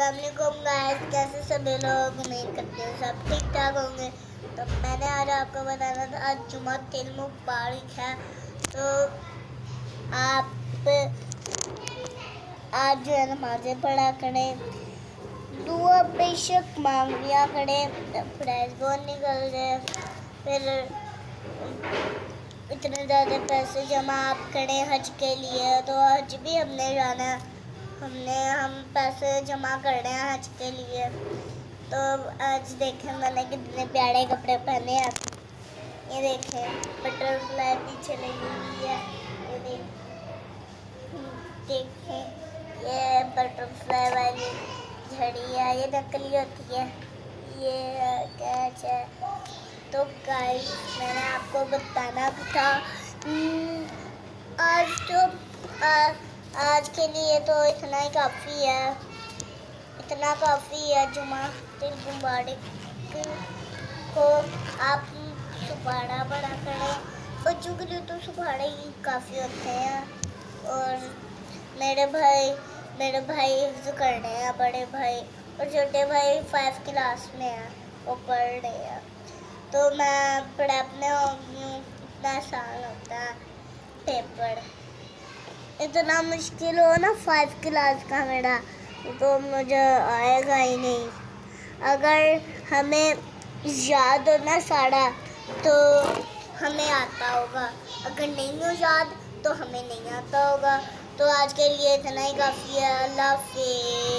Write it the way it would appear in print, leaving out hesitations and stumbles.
अस्सलाम वालेकुम गाइस, कैसे सभी लोग? उम्मीद करते हैं सब ठीक ठाक होंगे। तो मैंने आज आपको बताना था, आज जुमा तिल मुबारक है। तो आप आज जो है नमाज़ें पढ़ा करें, दुआ बेशक मांग लिया करें, प्राइज बहुत निकल जाए। फिर इतने ज़्यादा पैसे जमा आप करें हज के लिए, तो हज भी हमने जाना है। हम पैसे जमा कर रहे हैं हज के लिए। तो आज देखें मैंने कितने प्यारे कपड़े पहने हैं। ये देखें, बटरफ्लाई पीछे लगी हुई है। ये देखें, ये बटरफ्लाई वाली झड़ी है, ये नकली होती है। ये कैच है। तो गाइस, मैंने आपको बताना था आज के लिए तो इतना ही काफ़ी है। इतना काफ़ी है। जुमा तिल मुबारक को आप सुबहाना पढ़ा करें। बच्चों के लिए तो सुबहाने ही काफ़ी होते हैं। और मेरे भाई हिफ्ज़ कर रहे हैं, बड़े भाई, और छोटे भाई 5 क्लास में हैं, वो पढ़ रहे हैं। तो मैं पढ़ाने होगी हूँ, इतना आसान होता है पेपर। इतना मुश्किल हो ना 5 क्लास का मेरा, तो मुझे आएगा ही नहीं। अगर हमें याद हो ना सारा, तो हमें आता होगा। अगर नहीं हो याद, तो हमें नहीं आता होगा। तो आज के लिए इतना ही काफ़ी है। अल्लाह हाफ़िज़।